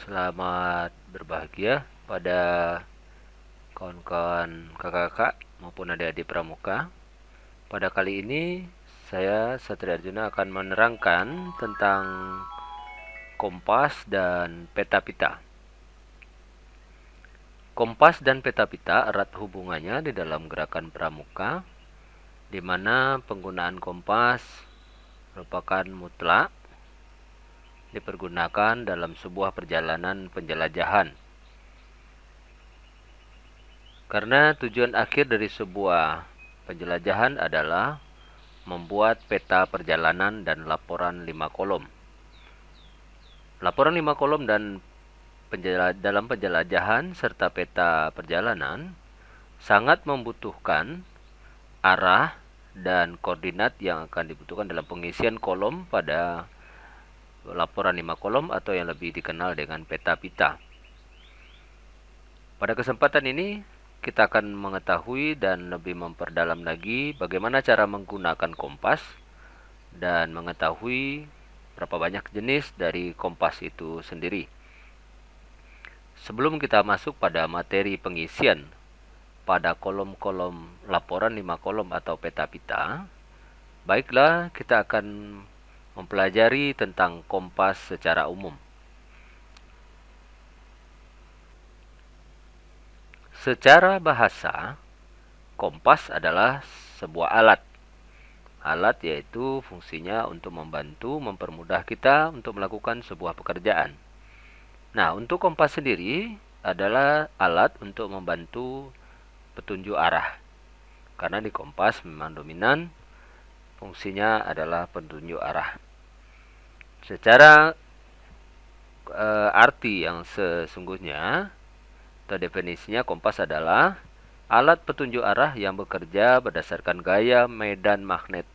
Selamat berbahagia pada kawan-kawan kakak-kakak maupun adik-adik pramuka. Pada kali ini saya Satria Arjuna akan menerangkan tentang kompas dan peta pita. Kompas dan peta pita erat hubungannya di dalam gerakan pramuka, di mana penggunaan kompas merupakan mutlak dipergunakan dalam sebuah perjalanan penjelajahan. Karena tujuan akhir dari sebuah penjelajahan adalah membuat peta perjalanan dan laporan 5 kolom. Laporan 5 kolom dan dalam penjelajahan serta peta perjalanan sangat membutuhkan arah dan koordinat yang akan dibutuhkan dalam pengisian kolom pada laporan 5 kolom atau yang lebih dikenal dengan peta pita. Pada kesempatan ini kita akan mengetahui dan lebih memperdalam lagi bagaimana cara menggunakan kompas dan mengetahui berapa banyak jenis dari kompas itu sendiri. Sebelum kita masuk pada materi pengisian pada kolom-kolom laporan 5 kolom atau peta pita, baiklah kita akan mempelajari tentang kompas secara umum. Secara bahasa, kompas adalah sebuah alat. Alat yaitu fungsinya untuk membantu, mempermudah kita untuk melakukan sebuah pekerjaan. Nah, untuk kompas sendiri adalah alat untuk membantu petunjuk arah. Karena di kompas memang dominan fungsinya adalah petunjuk arah. Secara arti yang sesungguhnya atau definisinya, kompas adalah alat petunjuk arah yang bekerja berdasarkan gaya medan magnet.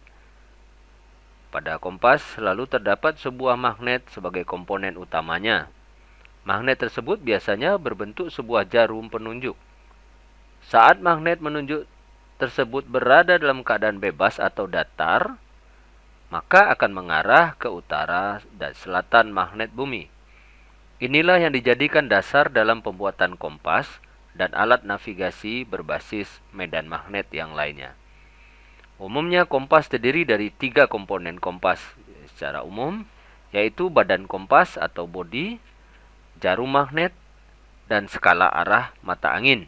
Pada kompas selalu terdapat sebuah magnet sebagai komponen utamanya. Magnet tersebut biasanya berbentuk sebuah jarum penunjuk. Saat magnet menunjuk tersebut berada dalam keadaan bebas atau datar, maka akan mengarah ke utara dan selatan magnet bumi. Inilah yang dijadikan dasar dalam pembuatan kompas dan alat navigasi berbasis medan magnet yang lainnya. Umumnya kompas terdiri dari 3 komponen kompas secara umum, yaitu badan kompas atau bodi, jarum magnet, dan skala arah mata angin.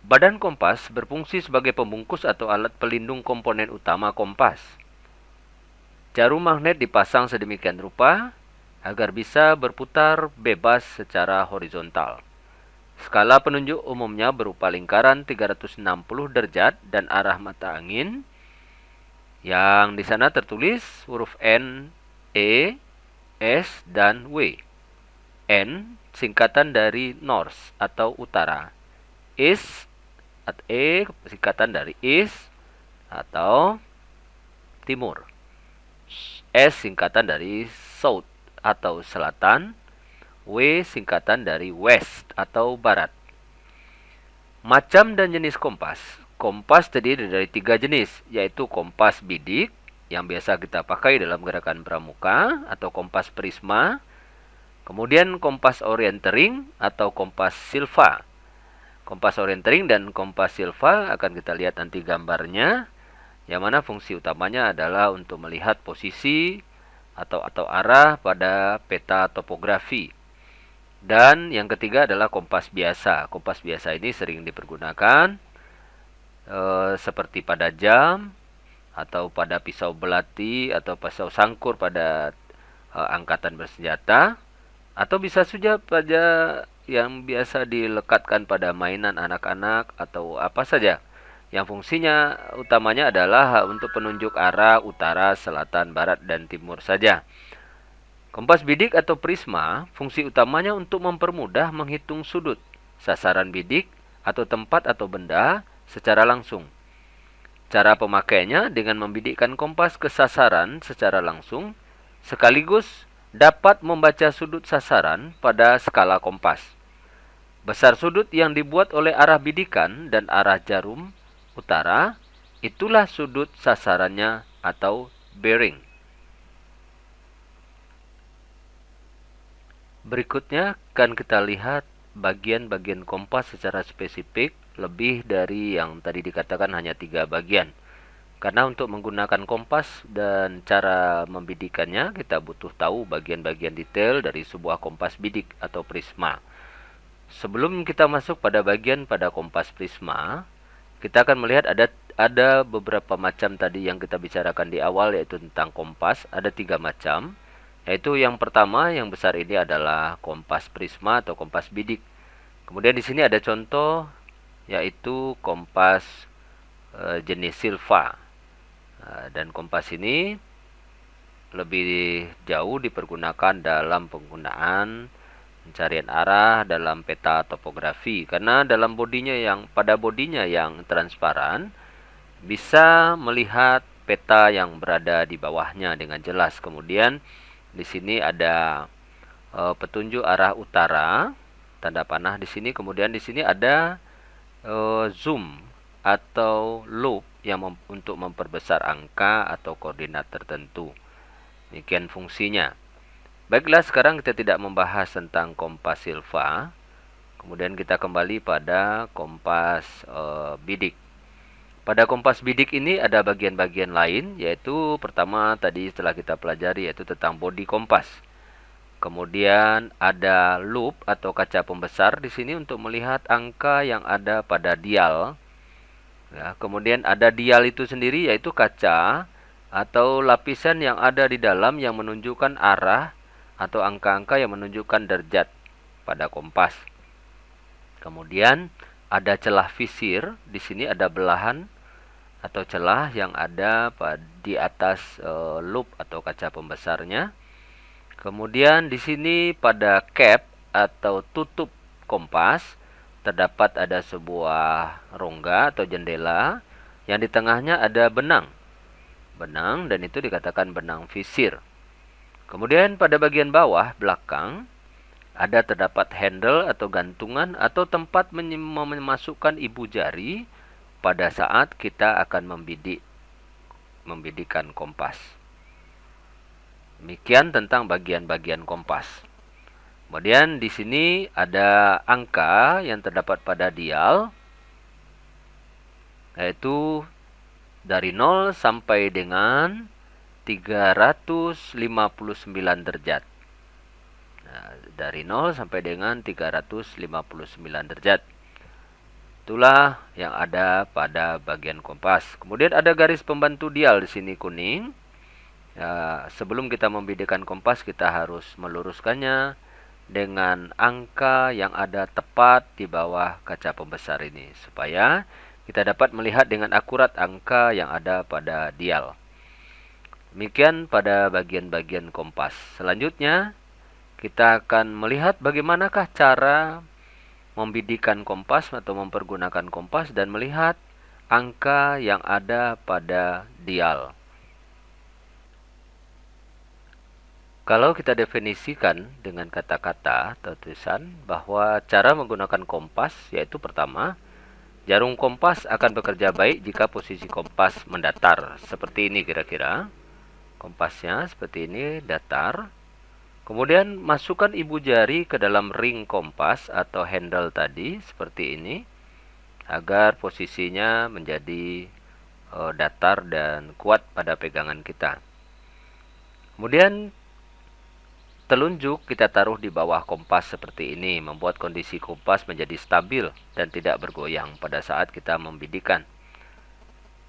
Badan kompas berfungsi sebagai pembungkus atau alat pelindung komponen utama kompas. Jarum magnet dipasang sedemikian rupa agar bisa berputar bebas secara horizontal. Skala penunjuk umumnya berupa lingkaran 360 derajat dan arah mata angin, yang di sana tertulis huruf N, E, S, dan W. N singkatan dari north atau utara. E singkatan dari east atau timur. S singkatan dari south atau selatan. W singkatan dari west atau barat. Macam dan jenis kompas. Kompas terdiri dari 3 jenis, yaitu kompas bidik yang biasa kita pakai dalam gerakan pramuka atau kompas prisma. Kemudian kompas orientering atau kompas silva. Kompas orientering dan kompas silva akan kita lihat nanti gambarnya, yang mana fungsi utamanya adalah untuk melihat posisi atau arah pada peta topografi. Dan yang ketiga adalah kompas biasa. Kompas biasa ini sering dipergunakan seperti pada jam, atau pada pisau belati, atau pisau sangkur pada angkatan bersenjata, atau bisa saja pada yang biasa dilekatkan pada mainan anak-anak atau apa saja, yang fungsinya utamanya adalah untuk penunjuk arah utara, selatan, barat, dan timur saja. Kompas bidik atau prisma fungsi utamanya untuk mempermudah menghitung sudut sasaran bidik atau tempat atau benda secara langsung. Cara pemakaiannya dengan membidikkan kompas ke sasaran secara langsung, sekaligus dapat membaca sudut sasaran pada skala kompas. Besar sudut yang dibuat oleh arah bidikan dan arah jarum utara, itulah sudut sasarannya atau bearing. Berikutnya akan kita lihat bagian-bagian kompas secara spesifik, lebih dari yang tadi dikatakan hanya 3 bagian. Karena untuk menggunakan kompas dan cara membidikannya, kita butuh tahu bagian-bagian detail dari sebuah kompas bidik atau prisma. Sebelum kita masuk pada kompas prisma, kita akan melihat ada beberapa macam tadi yang kita bicarakan di awal, yaitu tentang kompas. Ada 3 macam. Yaitu yang pertama, yang besar ini adalah kompas prisma atau kompas bidik. Kemudian di sini ada contoh, yaitu kompas jenis silva. Dan kompas ini lebih jauh dipergunakan dalam penggunaan pencarian arah dalam peta topografi, karena pada bodinya yang transparan bisa melihat peta yang berada di bawahnya dengan jelas. Kemudian di sini ada petunjuk arah utara, tanda panah di sini. Kemudian di sini ada zoom atau loop yang untuk memperbesar angka atau koordinat tertentu. Demikian fungsinya. Baiklah, sekarang kita tidak membahas tentang kompas silva. Kemudian kita kembali pada kompas bidik. Pada kompas bidik ini ada bagian-bagian lain, yaitu pertama tadi setelah kita pelajari, yaitu tentang bodi kompas. Kemudian ada loop atau kaca pembesar di sini untuk melihat angka yang ada pada dial. Ya, kemudian ada dial itu sendiri, yaitu kaca atau lapisan yang ada di dalam yang menunjukkan arah atau angka-angka yang menunjukkan derajat pada kompas. Kemudian ada celah visir, di sini ada belahan atau celah yang ada di atas loop atau kaca pembesarnya. Kemudian di sini pada cap atau tutup kompas terdapat ada sebuah rongga atau jendela yang di tengahnya ada benang. Benang, dan itu dikatakan benang visir. Kemudian pada bagian bawah belakang terdapat handle atau gantungan atau tempat memasukkan ibu jari pada saat kita akan membidikkan kompas. Demikian tentang bagian-bagian kompas. Kemudian di sini ada angka yang terdapat pada dial, yaitu dari 0 sampai dengan 359 derajat. Nah, dari 0 sampai dengan 359 derajat. Itulah yang ada pada bagian kompas. Kemudian ada garis pembantu dial di sini kuning. Ya, sebelum kita membidikkan kompas, kita harus meluruskannya dengan angka yang ada tepat di bawah kaca pembesar ini, supaya kita dapat melihat dengan akurat angka yang ada pada dial. Demikian pada bagian-bagian kompas. Selanjutnya, kita akan melihat bagaimanakah cara membidikkan kompas atau mempergunakan kompas dan melihat angka yang ada pada dial. Kalau kita definisikan dengan kata-kata atau tulisan bahwa cara menggunakan kompas, yaitu pertama, jarum kompas akan bekerja baik jika posisi kompas mendatar. Seperti ini kira-kira. Kompasnya seperti ini, datar. Kemudian masukkan ibu jari ke dalam ring kompas atau handle tadi seperti ini, agar posisinya menjadi datar dan kuat pada pegangan kita. Kemudian telunjuk kita taruh di bawah kompas seperti ini, membuat kondisi kompas menjadi stabil dan tidak bergoyang pada saat kita membidikkan.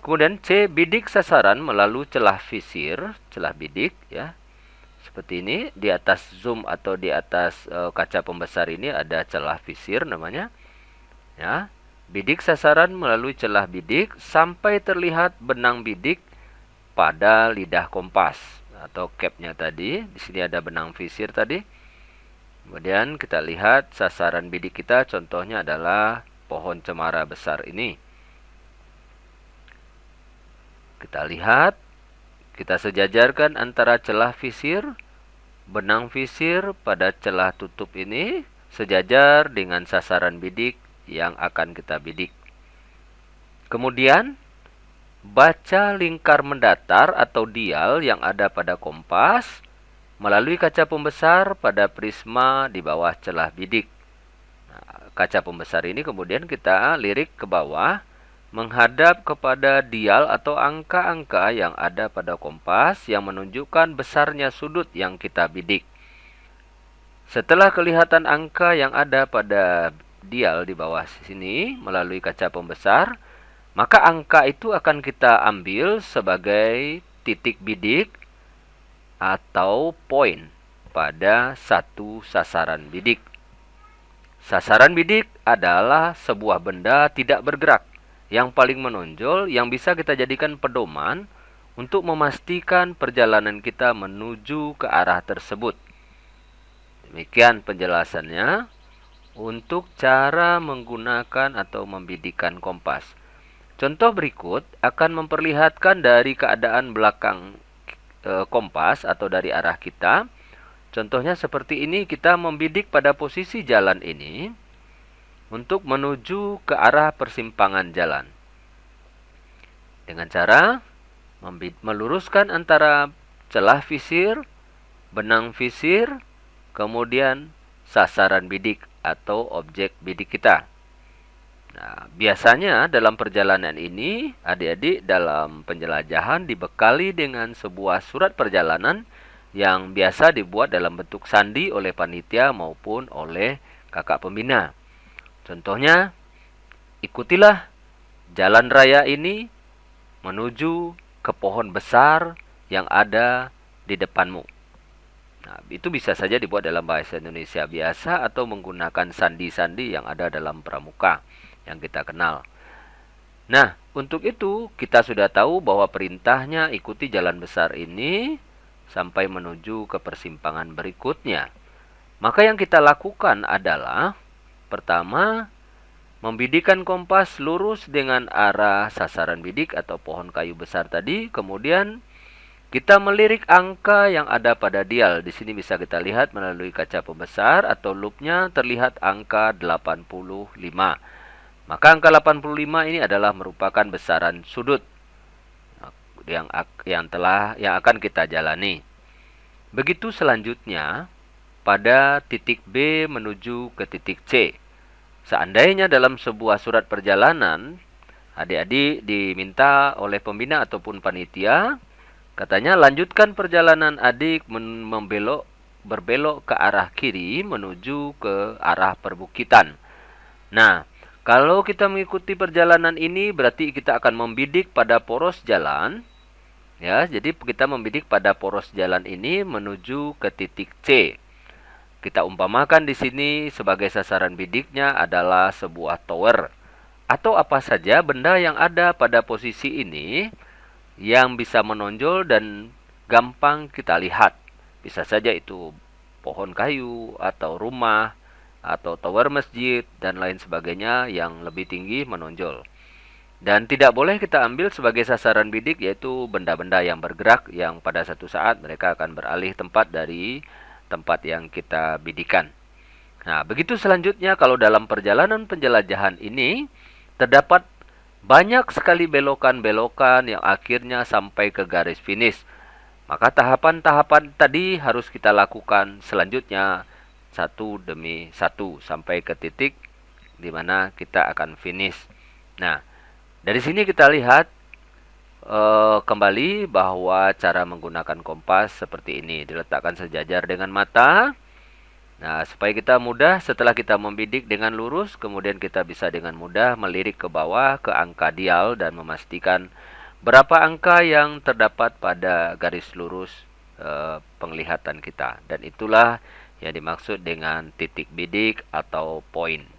Kemudian C, bidik sasaran melalui celah visir, celah bidik ya. Seperti ini, di atas zoom atau di atas kaca pembesar ini ada celah visir namanya. Ya, bidik sasaran melalui celah bidik sampai terlihat benang bidik pada lidah kompas atau capnya tadi. Di sini ada benang visir tadi. Kemudian kita lihat sasaran bidik kita, contohnya adalah pohon cemara besar ini. Kita lihat, kita sejajarkan antara celah visir, benang visir pada celah tutup ini sejajar dengan sasaran bidik yang akan kita bidik. Kemudian, baca lingkar mendatar atau dial yang ada pada kompas melalui kaca pembesar pada prisma di bawah celah bidik. Nah, kaca pembesar ini kemudian kita lirik ke bawah menghadap kepada dial atau angka-angka yang ada pada kompas yang menunjukkan besarnya sudut yang kita bidik. Setelah kelihatan angka yang ada pada dial di bawah sini melalui kaca pembesar, maka angka itu akan kita ambil sebagai titik bidik atau poin pada satu sasaran bidik. Sasaran bidik adalah sebuah benda tidak bergerak yang paling menonjol yang bisa kita jadikan pedoman untuk memastikan perjalanan kita menuju ke arah tersebut. Demikian penjelasannya untuk cara menggunakan atau membidikkan kompas. Contoh berikut akan memperlihatkan dari keadaan belakang kompas atau dari arah kita. Contohnya seperti ini, kita membidik pada posisi jalan ini untuk menuju ke arah persimpangan jalan. Dengan cara meluruskan antara celah visir, benang visir, kemudian sasaran bidik atau objek bidik kita. Nah, biasanya dalam perjalanan ini, adik-adik dalam penjelajahan dibekali dengan sebuah surat perjalanan yang biasa dibuat dalam bentuk sandi oleh panitia maupun oleh kakak pembina. Contohnya, ikutilah jalan raya ini menuju ke pohon besar yang ada di depanmu. Nah, itu bisa saja dibuat dalam bahasa Indonesia biasa atau menggunakan sandi-sandi yang ada dalam pramuka yang kita kenal. Nah, untuk itu kita sudah tahu bahwa perintahnya ikuti jalan besar ini sampai menuju ke persimpangan berikutnya. Maka yang kita lakukan adalah pertama, membidikkan kompas lurus dengan arah sasaran bidik atau pohon kayu besar tadi. Kemudian kita melirik angka yang ada pada dial. Di sini bisa kita lihat melalui kaca pembesar atau loopnya terlihat angka 85. Maka angka 85 ini adalah merupakan besaran sudut yang akan kita jalani. Begitu selanjutnya pada titik B menuju ke titik C. Seandainya dalam sebuah surat perjalanan adik-adik diminta oleh pembina ataupun panitia, katanya lanjutkan perjalanan adik berbelok ke arah kiri menuju ke arah perbukitan. Nah, kalau kita mengikuti perjalanan ini berarti kita akan membidik pada poros jalan. Ya, jadi kita membidik pada poros jalan ini menuju ke titik C. Kita umpamakan di sini sebagai sasaran bidiknya adalah sebuah tower atau apa saja benda yang ada pada posisi ini yang bisa menonjol dan gampang kita lihat. Bisa saja itu pohon kayu atau rumah atau tower masjid dan lain sebagainya yang lebih tinggi menonjol. Dan tidak boleh kita ambil sebagai sasaran bidik yaitu benda-benda yang bergerak yang pada satu saat mereka akan beralih tempat dari tempat yang kita bidikan. Nah, begitu selanjutnya kalau dalam perjalanan penjelajahan ini terdapat banyak sekali belokan-belokan yang akhirnya sampai ke garis finish. Maka tahapan-tahapan tadi harus kita lakukan selanjutnya satu demi satu sampai ke titik di mana kita akan finish. Nah, dari sini kita lihat kembali bahwa cara menggunakan kompas seperti ini. Diletakkan sejajar dengan mata. Nah, supaya kita mudah setelah kita membidik dengan lurus, kemudian kita bisa dengan mudah melirik ke bawah ke angka dial dan memastikan berapa angka yang terdapat pada garis lurus penglihatan kita. Dan itulah yang dimaksud dengan titik bidik atau poin.